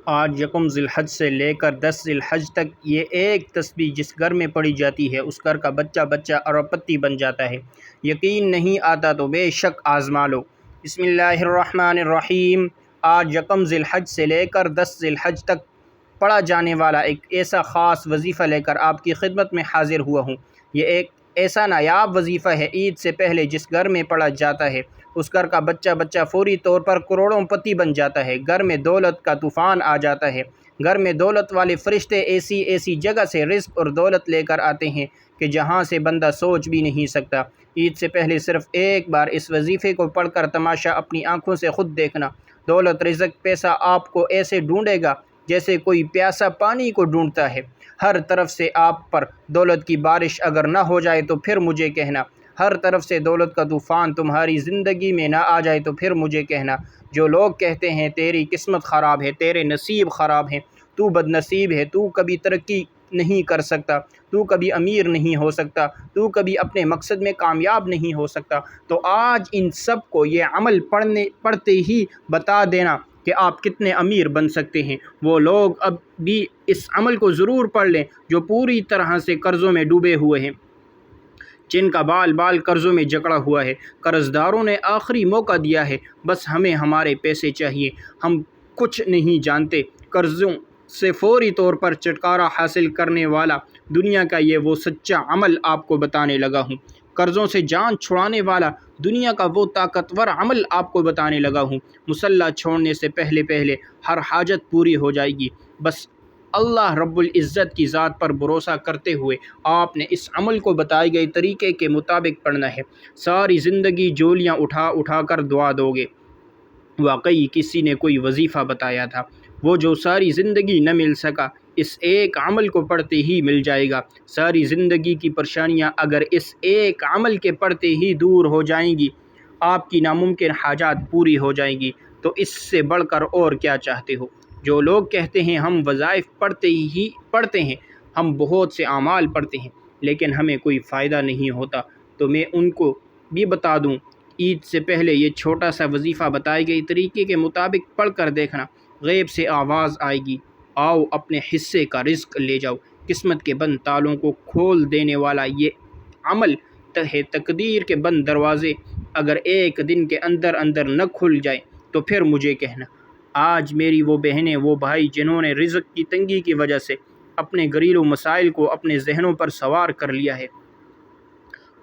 آج یکم ذی الحج سے لے کر 10 ذی الحج تک یہ ایک تسبیح جس گھر میں پڑھی جاتی ہے اس گھر کا بچہ بچہ اربپتی بن جاتا ہے۔ یقین نہیں آتا تو بے شک آزما لو۔ بسم اللہ الرحمن الرحیم۔ آج یکم ذی الحج سے لے کر 10 ذی الحج تک پڑھا جانے والا ایک ایسا خاص وظیفہ لے کر آپ کی خدمت میں حاضر ہوا ہوں۔ یہ ایک ایسا نایاب وظیفہ ہے عید سے پہلے جس گھر میں پڑھا جاتا ہے اس گھر کا بچہ بچہ فوری طور پر کروڑوں پتی بن جاتا ہے۔ گھر میں دولت کا طوفان آ جاتا ہے۔ گھر میں دولت والے فرشتے ایسی ایسی جگہ سے رزق اور دولت لے کر آتے ہیں کہ جہاں سے بندہ سوچ بھی نہیں سکتا۔ عید سے پہلے صرف ایک بار اس وظیفے کو پڑھ کر تماشا اپنی آنکھوں سے خود دیکھنا۔ دولت رزق پیسہ آپ کو ایسے ڈھونڈے گا جیسے کوئی پیاسا پانی کو ڈھونڈتا ہے۔ ہر طرف سے آپ پر دولت کی بارش اگر نہ ہو جائے تو پھر مجھے کہنا۔ ہر طرف سے دولت کا طوفان تمہاری زندگی میں نہ آ جائے تو پھر مجھے کہنا۔ جو لوگ کہتے ہیں تیری قسمت خراب ہے، تیرے نصیب خراب ہیں، تو بد نصیب ہے، تو کبھی ترقی نہیں کر سکتا، تو کبھی امیر نہیں ہو سکتا، تو کبھی اپنے مقصد میں کامیاب نہیں ہو سکتا، تو آج ان سب کو یہ عمل پڑھتے ہی بتا دینا کہ آپ کتنے امیر بن سکتے ہیں۔ وہ لوگ اب بھی اس عمل کو ضرور پڑھ لیں جو پوری طرح سے قرضوں میں ڈوبے ہوئے ہیں، جن کا بال بال قرضوں میں جکڑا ہوا ہے۔ قرض داروں نے آخری موقع دیا ہے، بس ہمیں ہمارے پیسے چاہیے، ہم کچھ نہیں جانتے۔ قرضوں سے فوری طور پر چھٹکارا حاصل کرنے والا دنیا کا یہ وہ سچا عمل آپ کو بتانے لگا ہوں۔ قرضوں سے جان چھڑانے والا دنیا کا وہ طاقتور عمل آپ کو بتانے لگا ہوں۔ مصلی چھوڑنے سے پہلے پہلے ہر حاجت پوری ہو جائے گی۔ بس اللہ رب العزت کی ذات پر بھروسہ کرتے ہوئے آپ نے اس عمل کو بتائے گئے طریقے کے مطابق پڑھنا ہے۔ ساری زندگی جولیاں اٹھا اٹھا کر دعا دو گے۔ واقعی کسی نے کوئی وظیفہ بتایا تھا، وہ جو ساری زندگی نہ مل سکا اس ایک عمل کو پڑھتے ہی مل جائے گا۔ ساری زندگی کی پریشانیاں اگر اس ایک عمل کے پڑھتے ہی دور ہو جائیں گی، آپ کی ناممکن حاجات پوری ہو جائیں گی، تو اس سے بڑھ کر اور کیا چاہتے ہو؟ جو لوگ کہتے ہیں ہم وظائف پڑھتے ہیں، ہم بہت سے اعمال پڑھتے ہیں لیکن ہمیں کوئی فائدہ نہیں ہوتا، تو میں ان کو بھی بتا دوں، عید سے پہلے یہ چھوٹا سا وظیفہ بتائے گئے طریقے کے مطابق پڑھ کر دیکھنا۔ غیب سے آواز آئے گی، آؤ اپنے حصے کا رزق لے جاؤ۔ قسمت کے بند تالوں کو کھول دینے والا یہ عمل ہے۔ تقدیر کے بند دروازے اگر ایک دن کے اندر اندر نہ کھل جائے تو پھر مجھے کہنا۔ آج میری وہ بہنیں، وہ بھائی جنہوں نے رزق کی تنگی کی وجہ سے اپنے گھریلو مسائل کو اپنے ذہنوں پر سوار کر لیا ہے،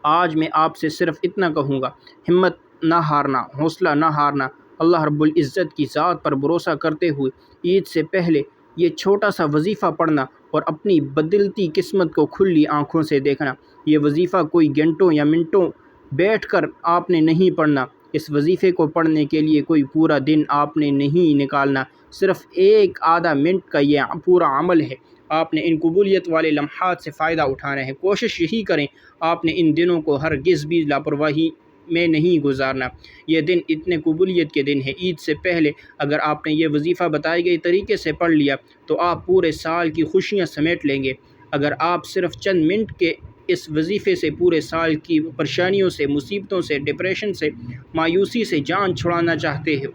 آج میں آپ سے صرف اتنا کہوں گا، ہمت نہ ہارنا، حوصلہ نہ ہارنا۔ اللہ رب العزت کی ذات پر بھروسہ کرتے ہوئے عید سے پہلے یہ چھوٹا سا وظیفہ پڑھنا اور اپنی بدلتی قسمت کو کھلی آنکھوں سے دیکھنا۔ یہ وظیفہ کوئی گھنٹوں یا منٹوں بیٹھ کر آپ نے نہیں پڑھنا۔ اس وظیفے کو پڑھنے کے لیے کوئی پورا دن آپ نے نہیں نکالنا، صرف ایک آدھا منٹ کا یہ پورا عمل ہے۔ آپ نے ان قبولیت والے لمحات سے فائدہ اٹھانا ہے۔ کوشش یہی کریں آپ نے ان دنوں کو ہرگز بھی لاپرواہی میں نہیں گزارنا۔ یہ دن اتنے قبولیت کے دن ہے۔ عید سے پہلے اگر آپ نے یہ وظیفہ بتائے گئے طریقے سے پڑھ لیا تو آپ پورے سال کی خوشیاں سمیٹ لیں گے۔ اگر آپ صرف چند منٹ کے اس وظیفے سے پورے سال کی پریشانیوں سے، مصیبتوں سے، ڈپریشن سے، مایوسی سے جان چھڑانا چاہتے ہو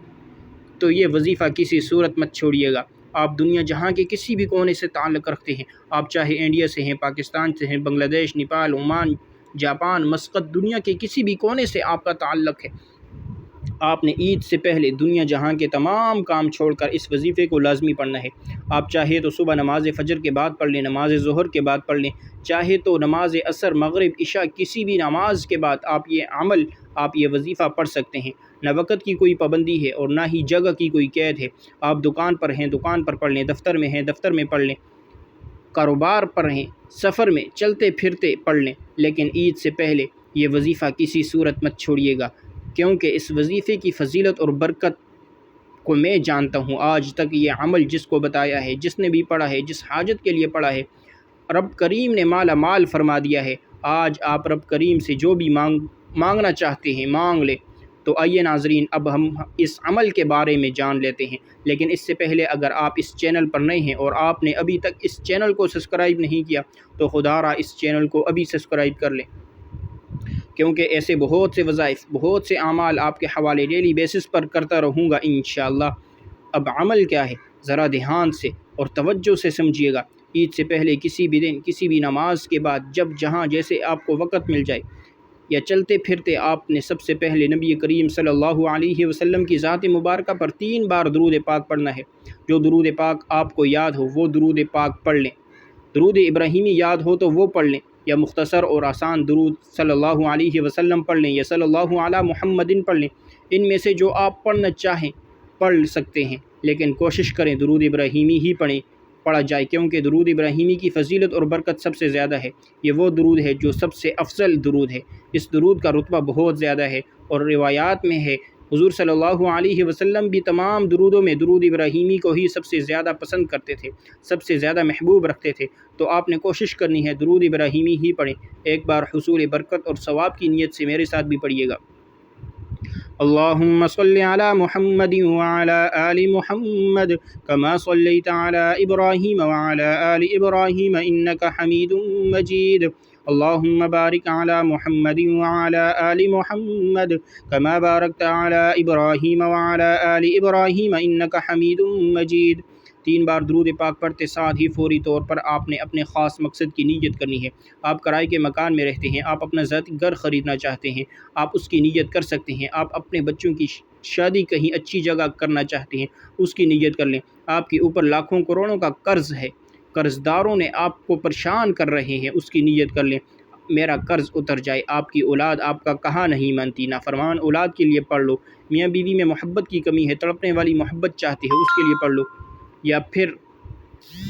تو یہ وظیفہ کسی صورت مت چھوڑیے گا۔ آپ دنیا جہاں کے کسی بھی کونے سے تعلق رکھتے ہیں، آپ چاہے انڈیا سے ہیں، پاکستان سے ہیں، بنگلہ دیش، نیپال، عمان، جاپان، مسقط، دنیا کے کسی بھی کونے سے آپ کا تعلق ہے، آپ نے عید سے پہلے دنیا جہاں کے تمام کام چھوڑ کر اس وظیفے کو لازمی پڑھنا ہے۔ آپ چاہے تو صبح نماز فجر کے بعد پڑھ لیں، نماز ظہر کے بعد پڑھ لیں، چاہے تو نماز عصر، مغرب، عشاء، کسی بھی نماز کے بعد آپ یہ وظیفہ پڑھ سکتے ہیں۔ نہ وقت کی کوئی پابندی ہے اور نہ ہی جگہ کی کوئی قید ہے۔ آپ دکان پر ہیں، دکان پر پڑھ لیں، دفتر میں ہیں، دفتر میں پڑھ لیں، کاروبار پر ہیں، سفر میں چلتے پھرتے پڑھ لیں، لیکن عید سے پہلے یہ وظیفہ کسی صورت مت چھوڑیے گا، کیونکہ اس وظیفے کی فضیلت اور برکت کو میں جانتا ہوں۔ آج تک یہ عمل جس کو بتایا ہے، جس نے بھی پڑھا ہے، جس حاجت کے لیے پڑھا ہے، رب کریم نے مالا مال فرما دیا ہے۔ آج آپ رب کریم سے جو بھی مانگنا چاہتے ہیں مانگ لیں۔ تو آئیے ناظرین، اب ہم اس عمل کے بارے میں جان لیتے ہیں، لیکن اس سے پہلے اگر آپ اس چینل پر نئے ہیں اور آپ نے ابھی تک اس چینل کو سبسکرائب نہیں کیا تو خدا را اس چینل کو ابھی سبسکرائب کر لیں، کیونکہ ایسے بہت سے وظائف، بہت سے اعمال آپ کے حوالے ڈیلی بیسس پر کرتا رہوں گا انشاءاللہ۔ اب عمل کیا ہے؟ ذرا دھیان سے اور توجہ سے سمجھیے گا۔ عید سے پہلے کسی بھی دن کسی بھی نماز کے بعد جب جہاں جیسے آپ کو وقت مل جائے یا چلتے پھرتے آپ نے سب سے پہلے نبی کریم صلی اللہ علیہ وسلم کی ذات مبارکہ پر 3 بار درود پاک پڑھنا ہے۔ جو درود پاک آپ کو یاد ہو وہ درود پاک پڑھ لیں۔ درود ابراہیمی یاد ہو تو وہ پڑھ لیں، یا مختصر اور آسان درود صلی اللہ علیہ وسلم پڑھ لیں، یا صلی اللہ علی محمد پڑھ لیں۔ ان میں سے جو آپ پڑھنا چاہیں پڑھ سکتے ہیں، لیکن کوشش کریں درود ابراہیمی ہی پڑھا جائے، کیونکہ درود ابراہیمی کی فضیلت اور برکت سب سے زیادہ ہے۔ یہ وہ درود ہے جو سب سے افضل درود ہے۔ اس درود کا رتبہ بہت زیادہ ہے، اور روایات میں ہے حضور صلی اللہ علیہ وسلم بھی تمام درودوں میں درود ابراہیمی کو ہی سب سے زیادہ پسند کرتے تھے، سب سے زیادہ محبوب رکھتے تھے۔ تو آپ نے کوشش کرنی ہے درود ابراہیمی ہی پڑھیں۔ ایک بار حصول برکت اور ثواب کی نیت سے میرے ساتھ بھی پڑھیے گا۔ اللهم صل على محمد وعلى آل محمد كما صليت على إبراهيم وعلى آل إبراهيم إنك حميد مجيد اللهم بارك على محمد وعلى آل محمد كما باركت على إبراهيم وعلى آل إبراهيم إنك حميد مجيد۔ 3 بار درود پاک پڑھتے ساتھ ہی فوری طور پر آپ نے اپنے خاص مقصد کی نیت کرنی ہے۔ آپ کرائے کے مکان میں رہتے ہیں، آپ اپنا ذاتی گھر خریدنا چاہتے ہیں، آپ اس کی نیت کر سکتے ہیں۔ آپ اپنے بچوں کی شادی کہیں اچھی جگہ کرنا چاہتے ہیں، اس کی نیت کر لیں۔ آپ کے اوپر لاکھوں کروڑوں کا قرض ہے، قرض داروں نے آپ کو پریشان کر رہے ہیں، اس کی نیت کر لیں میرا قرض اتر جائے۔ آپ کی اولاد آپ کا کہا نہیں مانتی، نافرمان اولاد کے لیے پڑھ لو۔ میاں بیوی میں محبت کی کمی ہے، تڑپنے والی محبت چاہتے ہیں، اس کے لیے پڑھ لو۔ یا پھر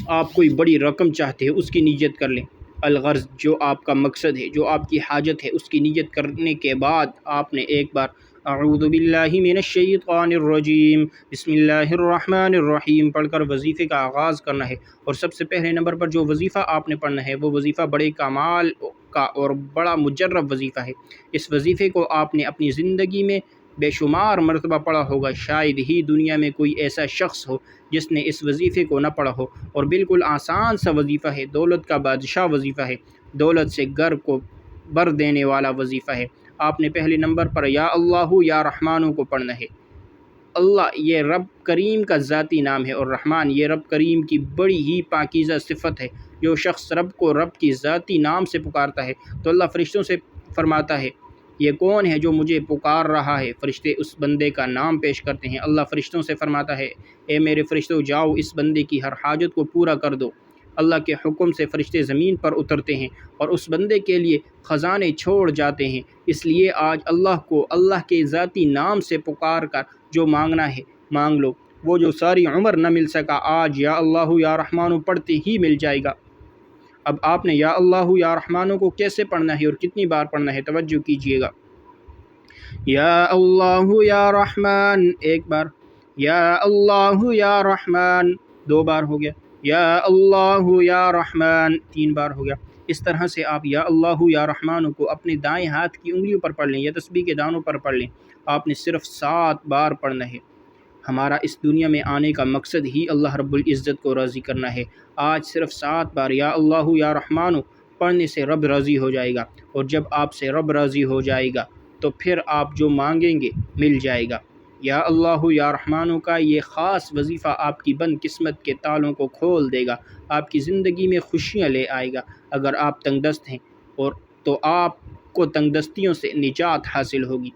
آپ کوئی بڑی رقم چاہتے ہیں، اس کی نیت کر لیں۔ الغرض جو آپ کا مقصد ہے، جو آپ کی حاجت ہے، اس کی نیت کرنے کے بعد آپ نے ایک بار اعوذ باللہ من الشیطان الرجیم بسم اللہ الرحمن الرحیم پڑھ کر وظیفے کا آغاز کرنا ہے۔ اور سب سے پہلے نمبر پر جو وظیفہ آپ نے پڑھنا ہے وہ وظیفہ بڑے کمال کا اور بڑا مجرب وظیفہ ہے۔ اس وظیفے کو آپ نے اپنی زندگی میں بے شمار مرتبہ پڑھا ہوگا، شاید ہی دنیا میں کوئی ایسا شخص ہو جس نے اس وظیفے کو نہ پڑھا ہو، اور بالکل آسان سا وظیفہ ہے، دولت کا بادشاہ وظیفہ ہے، دولت سے گھر کو بھر دینے والا وظیفہ ہے۔ آپ نے پہلے نمبر پر یا اللہ یا رحمانوں کو پڑھنا ہے۔ اللہ یہ رب کریم کا ذاتی نام ہے، اور رحمان یہ رب کریم کی بڑی ہی پاکیزہ صفت ہے۔ جو شخص رب کو رب کی ذاتی نام سے پکارتا ہے تو اللہ فرشتوں سے فرماتا ہے یہ کون ہے جو مجھے پکار رہا ہے؟ فرشتے اس بندے کا نام پیش کرتے ہیں۔ اللہ فرشتوں سے فرماتا ہے اے میرے فرشتوں جاؤ اس بندے کی ہر حاجت کو پورا کر دو۔ اللہ کے حکم سے فرشتے زمین پر اترتے ہیں اور اس بندے کے لیے خزانے چھوڑ جاتے ہیں۔ اس لیے آج اللہ کو اللہ کے ذاتی نام سے پکار کر جو مانگنا ہے مانگ لو، وہ جو ساری عمر نہ مل سکا آج یا اللہ یا رحمانو پڑھتے ہی مل جائے گا۔ اب آپ نے یا اللہ یا رحمانو کو کیسے پڑھنا ہے اور کتنی بار پڑھنا ہے توجہ کیجیے گا۔ یا اللہ یا رحمان ایک بار، یا اللہ یا رحمان 2 بار ہو گیا، یا اللہ یا رحمان 3 بار ہو گیا۔ اس طرح سے آپ یا اللہ یا رحمان کو اپنے دائیں ہاتھ کی انگلیوں پر پڑھ لیں یا تسبیح کے دانوں پر پڑھ لیں۔ آپ نے صرف 7 بار پڑھنا ہے۔ ہمارا اس دنیا میں آنے کا مقصد ہی اللہ رب العزت کو راضی کرنا ہے۔ آج صرف 7 بار یا اللہ یا رحمان پڑھنے سے رب راضی ہو جائے گا، اور جب آپ سے رب راضی ہو جائے گا تو پھر آپ جو مانگیں گے مل جائے گا۔ یا اللہ یا رحمانوں کا یہ خاص وظیفہ آپ کی بند قسمت کے تالوں کو کھول دے گا، آپ کی زندگی میں خوشیاں لے آئے گا۔ اگر آپ تنگ دست ہیں تو آپ کو تنگ دستیوں سے نجات حاصل ہوگی۔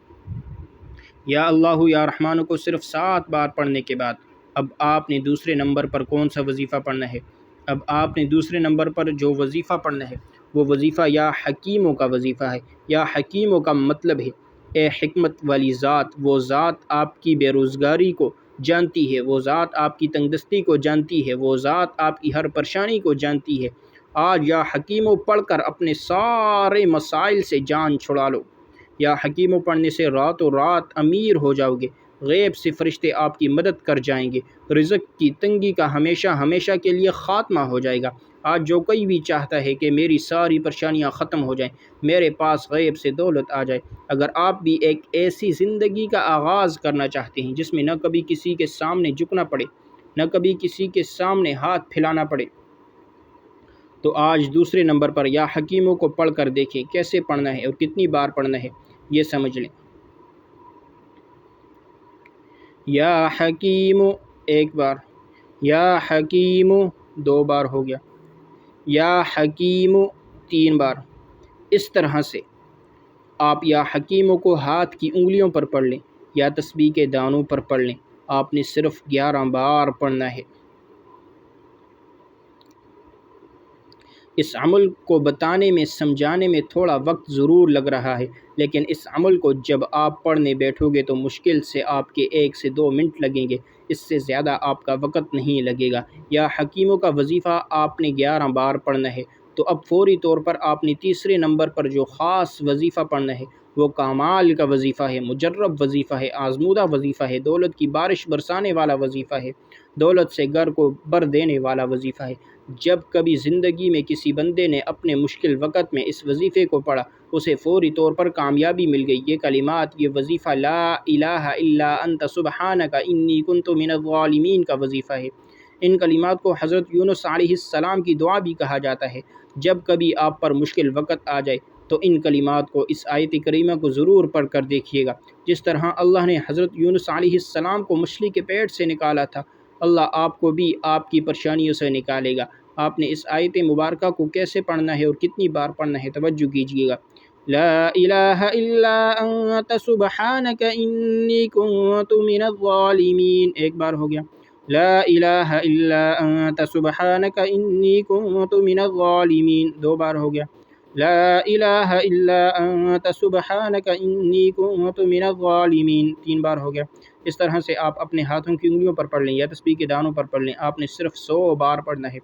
یا اللہ یا رحمانوں کو صرف 7 بار پڑھنے کے بعد اب آپ نے دوسرے نمبر پر کون سا وظیفہ پڑھنا ہے؟ اب آپ نے دوسرے نمبر پر جو وظیفہ پڑھنا ہے وہ وظیفہ یا حکیموں کا وظیفہ ہے۔ یا حکیموں کا مطلب ہے اے حکمت والی ذات، وہ ذات آپ کی بے روزگاری کو جانتی ہے، وہ ذات آپ کی تنگ دستی کو جانتی ہے، وہ ذات آپ کی ہر پریشانی کو جانتی ہے۔ آج یا حکیموں پڑھ کر اپنے سارے مسائل سے جان چھڑا لو۔ یا حکیموں پڑھنے سے راتوں رات امیر ہو جاؤ گے، غیب سے فرشتے آپ کی مدد کر جائیں گے، رزق کی تنگی کا ہمیشہ ہمیشہ کے لیے خاتمہ ہو جائے گا۔ آج جو کوئی بھی چاہتا ہے کہ میری ساری پریشانیاں ختم ہو جائیں، میرے پاس غیب سے دولت آ جائے، اگر آپ بھی ایک ایسی زندگی کا آغاز کرنا چاہتے ہیں جس میں نہ کبھی کسی کے سامنے جھکنا پڑے، نہ کبھی کسی کے سامنے ہاتھ پھیلانا پڑے، تو آج دوسرے نمبر پر یا حکیموں کو پڑھ کر دیکھیں کیسے پڑھنا ہے اور کتنی بار پڑھنا ہے، یہ سمجھ لیں۔ یا حکیم ایک بار، یا حکیم 2 بار ہو گیا، یا حکیم 3 بار۔ اس طرح سے آپ یا حکیموں کو ہاتھ کی انگلیوں پر پڑھ لیں یا تسبیح کے دانوں پر پڑھ لیں، آپ نے صرف 11 بار پڑھنا ہے۔ اس عمل کو بتانے میں سمجھانے میں تھوڑا وقت ضرور لگ رہا ہے، لیکن اس عمل کو جب آپ پڑھنے بیٹھو گے تو مشکل سے آپ کے 1 سے 2 منٹ لگیں گے، اس سے زیادہ آپ کا وقت نہیں لگے گا۔ یا حکیموں کا وظیفہ آپ نے 11 بار پڑھنا ہے، تو اب فوری طور پر آپ نے تیسرے نمبر پر جو خاص وظیفہ پڑھنا ہے وہ کمال کا وظیفہ ہے، مجرب وظیفہ ہے، آزمودہ وظیفہ ہے، دولت کی بارش برسانے والا وظیفہ ہے، دولت سے گھر کو بھر دینے والا وظیفہ ہے۔ جب کبھی زندگی میں کسی بندے نے اپنے مشکل وقت میں اس وظیفے کو پڑھا، اسے فوری طور پر کامیابی مل گئی۔ یہ کلمات، یہ وظیفہ لا الہ الا انت سبحانک انی کنت من الظالمین کا وظیفہ ہے۔ ان کلمات کو حضرت یونس علیہ السلام کی دعا بھی کہا جاتا ہے۔ جب کبھی آپ پر مشکل وقت آ جائے تو ان کلمات کو، اس آیت کریمہ کو ضرور پڑھ کر دیکھیے گا۔ جس طرح اللہ نے حضرت یونس علیہ السلام کو مچھلی کے پیٹ سے نکالا تھا، اللہ آپ کو بھی آپ کی پریشانیوں سے نکالے گا۔ آپ نے اس آیت مبارکہ کو کیسے پڑھنا ہے اور کتنی بار پڑھنا ہے، توجہ کیجیے گا۔ لا الہ الا انت سبحانک انی کنت من الظالمین 1 بار ہو گیا۔ لا الہ الا انت سبحانک انی کنت من الظالمین 2 بار ہو گیا۔ لا الہ الا انت سبحانک انی کنت من الظالمین 3 بار ہو گیا۔ اس طرح سے آپ اپنے ہاتھوں کی انگلیوں پر پڑھ لیں یا تسبیح کے دانوں پر پڑھ لیں، آپ نے صرف 100 بار پڑھنا ہے۔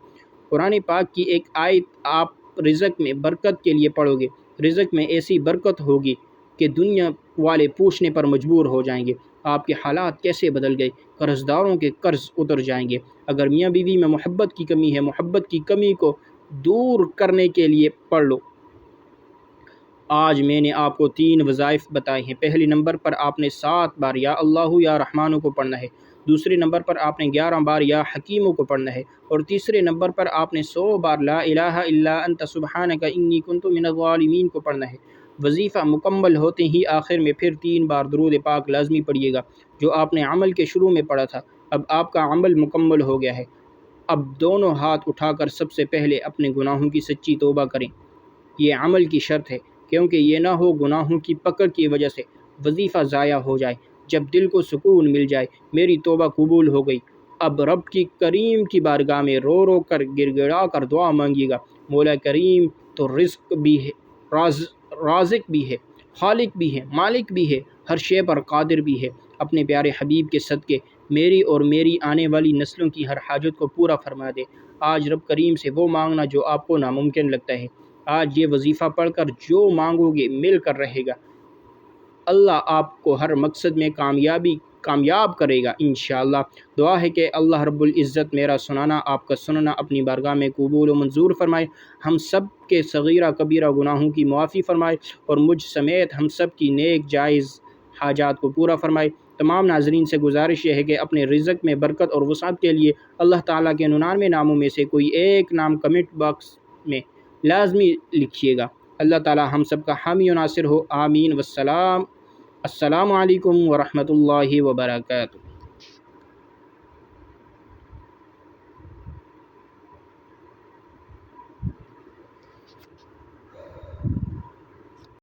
قرآن پاک کی ایک آیت آپ رزق میں برکت کے لیے پڑھو گے، رزق میں ایسی برکت ہوگی کہ دنیا والے پوچھنے پر مجبور ہو جائیں گے آپ کے حالات کیسے بدل گئے، قرض داروں کے قرض اتر جائیں گے۔ اگر میاں بیوی میں محبت کی کمی ہے، محبت کی کمی کو دور کرنے کے لیے پڑھ لو۔ آج میں نے آپ کو 3 وظائف بتائے ہیں۔ پہلے نمبر پر آپ نے 7 بار یا اللہ یا رحمانوں کو پڑھنا ہے، دوسرے نمبر پر آپ نے 11 بار یا حکیموں کو پڑھنا ہے، اور تیسرے نمبر پر آپ نے 100 بار لا الہ الا انت سبحانک انی کنت من الظالمین کو پڑھنا ہے۔ وظیفہ مکمل ہوتے ہی آخر میں پھر 3 بار درود پاک لازمی پڑھیے گا، جو آپ نے عمل کے شروع میں پڑھا تھا۔ اب آپ کا عمل مکمل ہو گیا ہے۔ اب دونوں ہاتھ اٹھا کر سب سے پہلے اپنے گناہوں کی سچی توبہ کریں، یہ عمل کی شرط ہے، کیونکہ یہ نہ ہو گناہوں کی پکڑ کی وجہ سے وظیفہ ضائع ہو جائے۔ جب دل کو سکون مل جائے، میری توبہ قبول ہو گئی، اب رب کی کریم کی بارگاہ میں رو رو کر گر گڑا کر دعا مانگیے گا۔ مولا کریم تو رزق بھی ہے، رازق بھی ہے، خالق بھی ہے، مالک بھی ہے، ہر شے پر قادر بھی ہے۔ اپنے پیارے حبیب کے صدقے میری اور میری آنے والی نسلوں کی ہر حاجت کو پورا فرما دے۔ آج رب کریم سے وہ مانگنا جو آپ کو ناممکن لگتا ہے، آج یہ وظیفہ پڑھ کر جو مانگو گے مل کر رہے گا۔ اللہ آپ کو ہر مقصد میں کامیاب کرے گا انشاءاللہ۔ دعا ہے کہ اللہ رب العزت میرا سنانا، آپ کا سننا اپنی بارگاہ میں قبول و منظور فرمائے، ہم سب کے صغیرہ کبیرہ گناہوں کی معافی فرمائے، اور مجھ سمیت ہم سب کی نیک جائز حاجات کو پورا فرمائے۔ تمام ناظرین سے گزارش یہ ہے کہ اپنے رزق میں برکت اور وسعت کے لیے اللہ تعالیٰ کے 99 ناموں میں سے کوئی ایک نام کمنٹ باکس میں لازمی لکھیے گا۔ اللہ تعالیٰ ہم سب کا حامی و ناصر ہو، آمین۔ السلام علیکم ورحمۃ اللہ وبرکاتہ۔